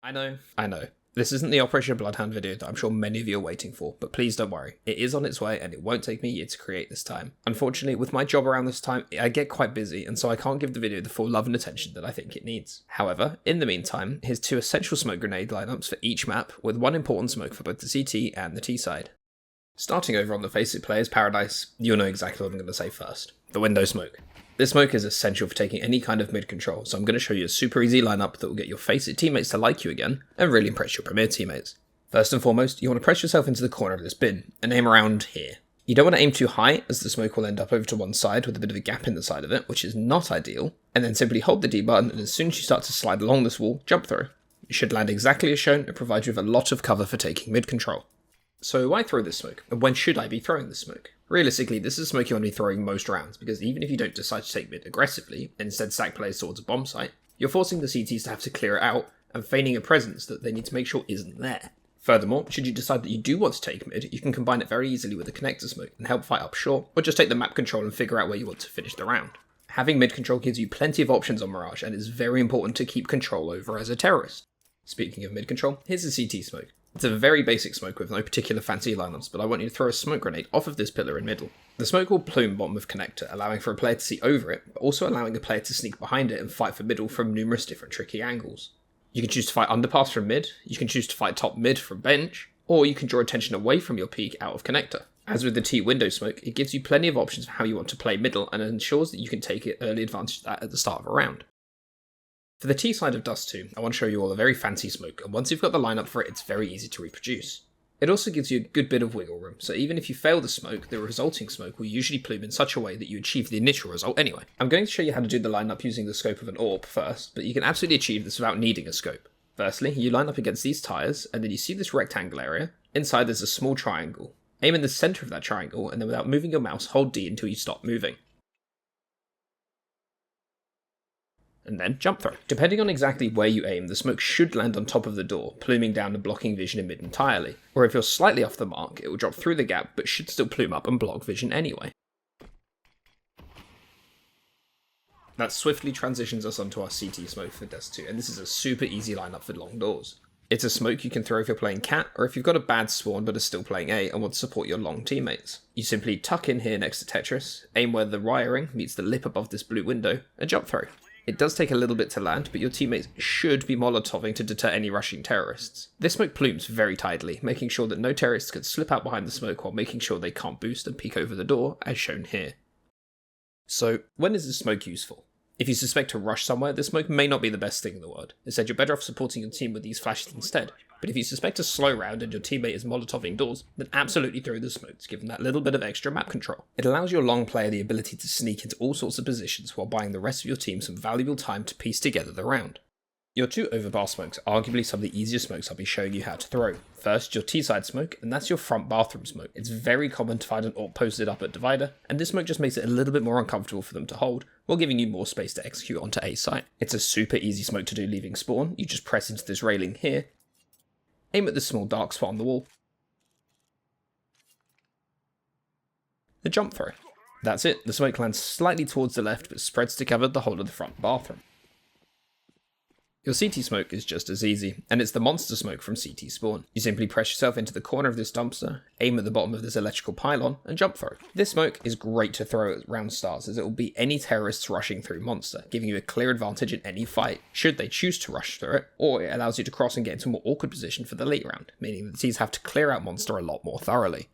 I know. This isn't the Operation Bloodhound video that I'm sure many of you are waiting for, but please don't worry. It is on its way and it won't take me a year to create this time. Unfortunately, with my job around this time, I get quite busy and so I can't give the video the full love and attention that I think it needs. However, in the meantime, here's 2 essential smoke grenade lineups for each map, with 1 important smoke for both the CT and the T side. Starting over on the Face It Player's Paradise, you'll know exactly what I'm going to say first. The window smoke. This smoke is essential for taking any kind of mid control, so I'm going to show you a super easy lineup that will get your Face It teammates to like you again, and really impress your Premier teammates. First and foremost, you want to press yourself into the corner of this bin, and aim around here. You don't want to aim too high, as the smoke will end up over to one side with a bit of a gap in the side of it, which is not ideal, and then simply hold the D button, and as soon as you start to slide along this wall, jump through. You should land exactly as shown and provide you with a lot of cover for taking mid control. So why throw this smoke, and when should I be throwing this smoke? Realistically, this is smoke you want to be throwing most rounds, because even if you don't decide to take mid aggressively, and instead sack players towards a bomb site, you're forcing the CTs to have to clear it out, and feigning a presence that they need to make sure isn't there. Furthermore, should you decide that you do want to take mid, you can combine it very easily with a connector smoke and help fight up short, or just take the map control and figure out where you want to finish the round. Having mid control gives you plenty of options on Mirage, and is very important to keep control over as a terrorist. Speaking of mid control, here's a CT smoke. It's a very basic smoke with no particular fancy lineups, but I want you to throw a smoke grenade off of this pillar in middle. The smoke will plume bottom of connector, allowing for a player to see over it, but also allowing a player to sneak behind it and fight for middle from numerous different tricky angles. You can choose to fight underpass from mid, you can choose to fight top mid from bench, or you can draw attention away from your peak out of connector. As with the T window smoke, it gives you plenty of options for how you want to play middle and ensures that you can take early advantage of that at the start of a round. For the T side of Dust 2, I want to show you all a very fancy smoke, and once you've got the lineup for it, it's very easy to reproduce. It also gives you a good bit of wiggle room, so even if you fail the smoke, the resulting smoke will usually plume in such a way that you achieve the initial result anyway. I'm going to show you how to do the lineup using the scope of an AWP first, but you can absolutely achieve this without needing a scope. Firstly, you line up against these tyres, and then you see this rectangle area. Inside there's a small triangle. Aim in the centre of that triangle, and then without moving your mouse, hold D until you stop moving. And then jump throw. Depending on exactly where you aim, the smoke should land on top of the door, pluming down and blocking vision in mid entirely. Or if you're slightly off the mark, it will drop through the gap, but should still plume up and block vision anyway. That swiftly transitions us onto our CT smoke for Dust 2, and this is a super easy lineup for long doors. It's a smoke you can throw if you're playing Cat, or if you've got a bad spawn but are still playing A and want to support your long teammates. You simply tuck in here next to Tetris, aim where the wiring meets the lip above this blue window, and jump throw. It does take a little bit to land, but your teammates should be molotoving to deter any rushing terrorists. This smoke plumes very tidily, making sure that no terrorists can slip out behind the smoke while making sure they can't boost and peek over the door, as shown here. So, when is this smoke useful? If you suspect a rush somewhere, this smoke may not be the best thing in the world. Instead, you're better off supporting your team with these flashes instead. But if you suspect a slow round and your teammate is molotoving doors, then absolutely throw the smoke to give them that little bit of extra map control. It allows your long player the ability to sneak into all sorts of positions while buying the rest of your team some valuable time to piece together the round. Your 2 overpass smokes are arguably some of the easiest smokes I'll be showing you how to throw. First, your T-side smoke, and that's your front bathroom smoke. It's very common to find an AWP posted up at divider, and this smoke just makes it a little bit more uncomfortable for them to hold, while giving you more space to execute onto A site. It's a super easy smoke to do leaving spawn. You just press into this railing here, aim at this small dark spot on the wall, the jump throw. That's it, the smoke lands slightly towards the left but spreads to cover the whole of the front bathroom. Your CT smoke is just as easy, and it's the monster smoke from CT spawn. You simply press yourself into the corner of this dumpster, aim at the bottom of this electrical pylon, and jump throw. This smoke is great to throw at round starts, as it will beat any terrorists rushing through monster, giving you a clear advantage in any fight, should they choose to rush through it, or it allows you to cross and get into a more awkward position for the late round, meaning that the teams have to clear out monster a lot more thoroughly.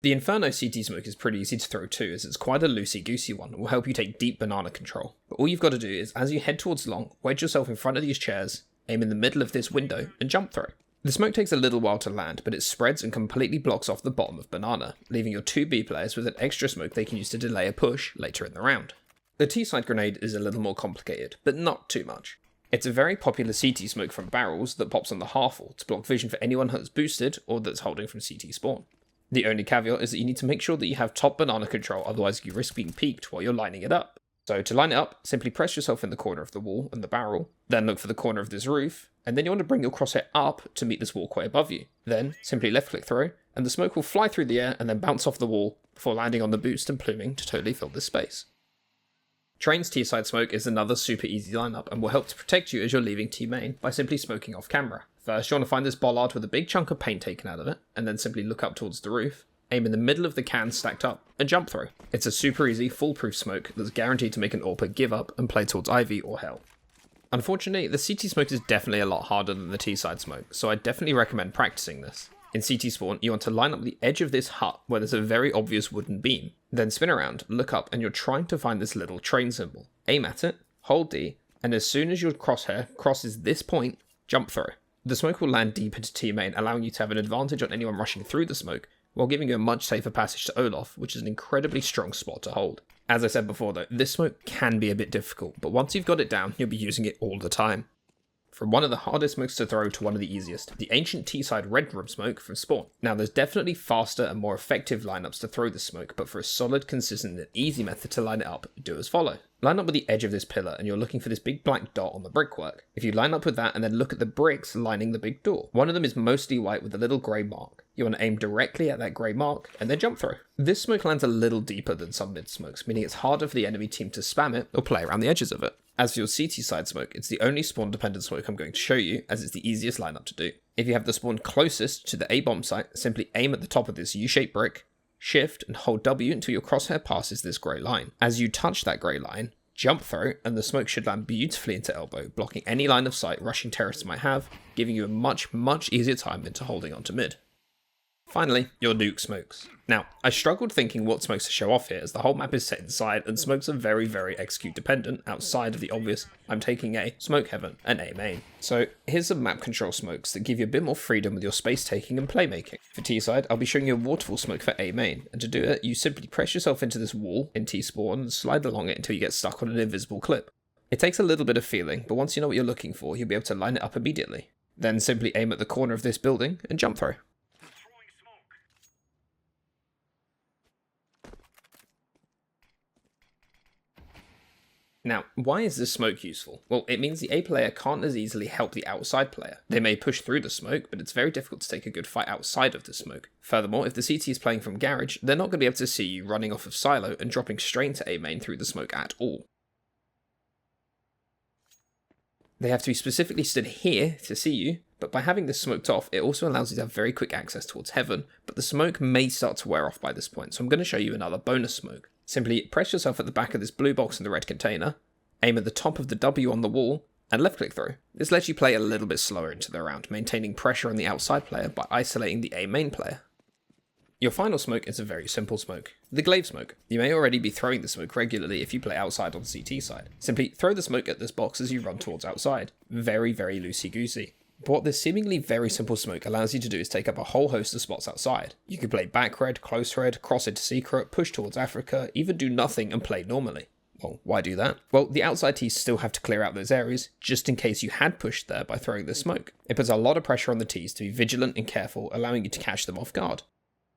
The Inferno CT smoke is pretty easy to throw too, as it's quite a loosey-goosey one and will help you take deep banana control. But all you've got to do is, as you head towards long, wedge yourself in front of these chairs, aim in the middle of this window, and jump throw. The smoke takes a little while to land, but it spreads and completely blocks off the bottom of banana, leaving your 2 B players with an extra smoke they can use to delay a push later in the round. The T-side grenade is a little more complicated, but not too much. It's a very popular CT smoke from barrels that pops on the half wall to block vision for anyone that's boosted or that's holding from CT spawn. The only caveat is that you need to make sure that you have top banana control, otherwise you risk being peeked while you're lining it up. So to line it up, simply press yourself in the corner of the wall and the barrel, then look for the corner of this roof, and then you want to bring your crosshair up to meet this walkway above you. Then simply left click throw, and the smoke will fly through the air and then bounce off the wall before landing on the boost and pluming to totally fill this space. Train's T-side smoke is another super easy lineup and will help to protect you as you're leaving T-main by simply smoking off camera. First, you want to find this bollard with a big chunk of paint taken out of it, and then simply look up towards the roof, aim in the middle of the can stacked up, and jump through. It's a super easy, foolproof smoke that's guaranteed to make an AWPer give up and play towards Ivy or Hell. Unfortunately, the CT smoke is definitely a lot harder than the T-side smoke, so I definitely recommend practicing this. In CT spawn, you want to line up the edge of this hut where there's a very obvious wooden beam. Then spin around, look up, and you're trying to find this little train symbol. Aim at it, hold D, and as soon as your crosshair crosses this point, jump through. The smoke will land deep into T-main, allowing you to have an advantage on anyone rushing through the smoke, while giving you a much safer passage to Olaf, which is an incredibly strong spot to hold. As I said before though, this smoke can be a bit difficult, but once you've got it down, you'll be using it all the time. From one of the hardest smokes to throw to one of the easiest, the ancient T-side red room smoke from spawn. Now there's definitely faster and more effective lineups to throw this smoke, but for a solid, consistent and easy method to line it up, do as follow. Line up with the edge of this pillar and you're looking for this big black dot on the brickwork. If you line up with that and then look at the bricks lining the big door, one of them is mostly white with a little grey mark. You want to aim directly at that grey mark and then jump through. This smoke lands a little deeper than some mid smokes, meaning it's harder for the enemy team to spam it or play around the edges of it. As for your CT side smoke, it's the only spawn dependent smoke I'm going to show you, as it's the easiest lineup to do. If you have the spawn closest to the A bomb site, simply aim at the top of this U-shaped brick, shift and hold W until your crosshair passes this grey line. As you touch that grey line, jump through and the smoke should land beautifully into elbow, blocking any line of sight rushing terrorists might have, giving you a much easier time into holding onto mid. Finally, your nuke smokes. Now, I struggled thinking what smokes to show off here, as the whole map is set inside and smokes are very execute dependent outside of the obvious I'm taking A, smoke heaven, and A main. So here's some map control smokes that give you a bit more freedom with your space taking and playmaking. For T side, I'll be showing you a waterfall smoke for A main, and to do it, you simply press yourself into this wall in T spawn and slide along it until you get stuck on an invisible clip. It takes a little bit of feeling, but once you know what you're looking for, you'll be able to line it up immediately. Then simply aim at the corner of this building and jump through. Now, why is this smoke useful? Well, it means the A player can't as easily help the outside player. They may push through the smoke, but it's very difficult to take a good fight outside of the smoke. Furthermore, if the CT is playing from garage, they're not going to be able to see you running off of silo and dropping straight into A main through the smoke at all. They have to be specifically stood here to see you, but by having this smoked off, it also allows you to have very quick access towards heaven, but the smoke may start to wear off by this point, so I'm going to show you another bonus smoke. Simply press yourself at the back of this blue box in the red container, aim at the top of the W on the wall, and left click through. This lets you play a little bit slower into the round, maintaining pressure on the outside player by isolating the A main player. Your final smoke is a very simple smoke, the glaive smoke. You may already be throwing the smoke regularly if you play outside on the CT side. Simply throw the smoke at this box as you run towards outside. Very loosey-goosey. But what this seemingly very simple smoke allows you to do is take up a whole host of spots outside. You can play back red, close red, cross into secret, push towards Africa, even do nothing and play normally. Well, why do that? Well, the outside teams still have to clear out those areas, just in case you had pushed there by throwing the smoke. It puts a lot of pressure on the teams to be vigilant and careful, allowing you to catch them off guard.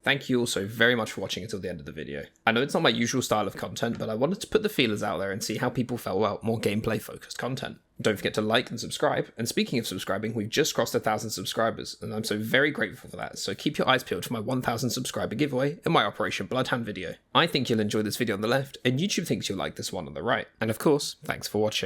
Thank you all so very much for watching until the end of the video. I know it's not my usual style of content, but I wanted to put the feelers out there and see how people felt about more gameplay focused content. Don't forget to like and subscribe, and speaking of subscribing, we've just crossed 1,000 subscribers, and I'm so very grateful for that, so keep your eyes peeled for my 1,000 subscriber giveaway and my Operation Bloodhound video. I think you'll enjoy this video on the left, and YouTube thinks you'll like this one on the right. And of course, thanks for watching.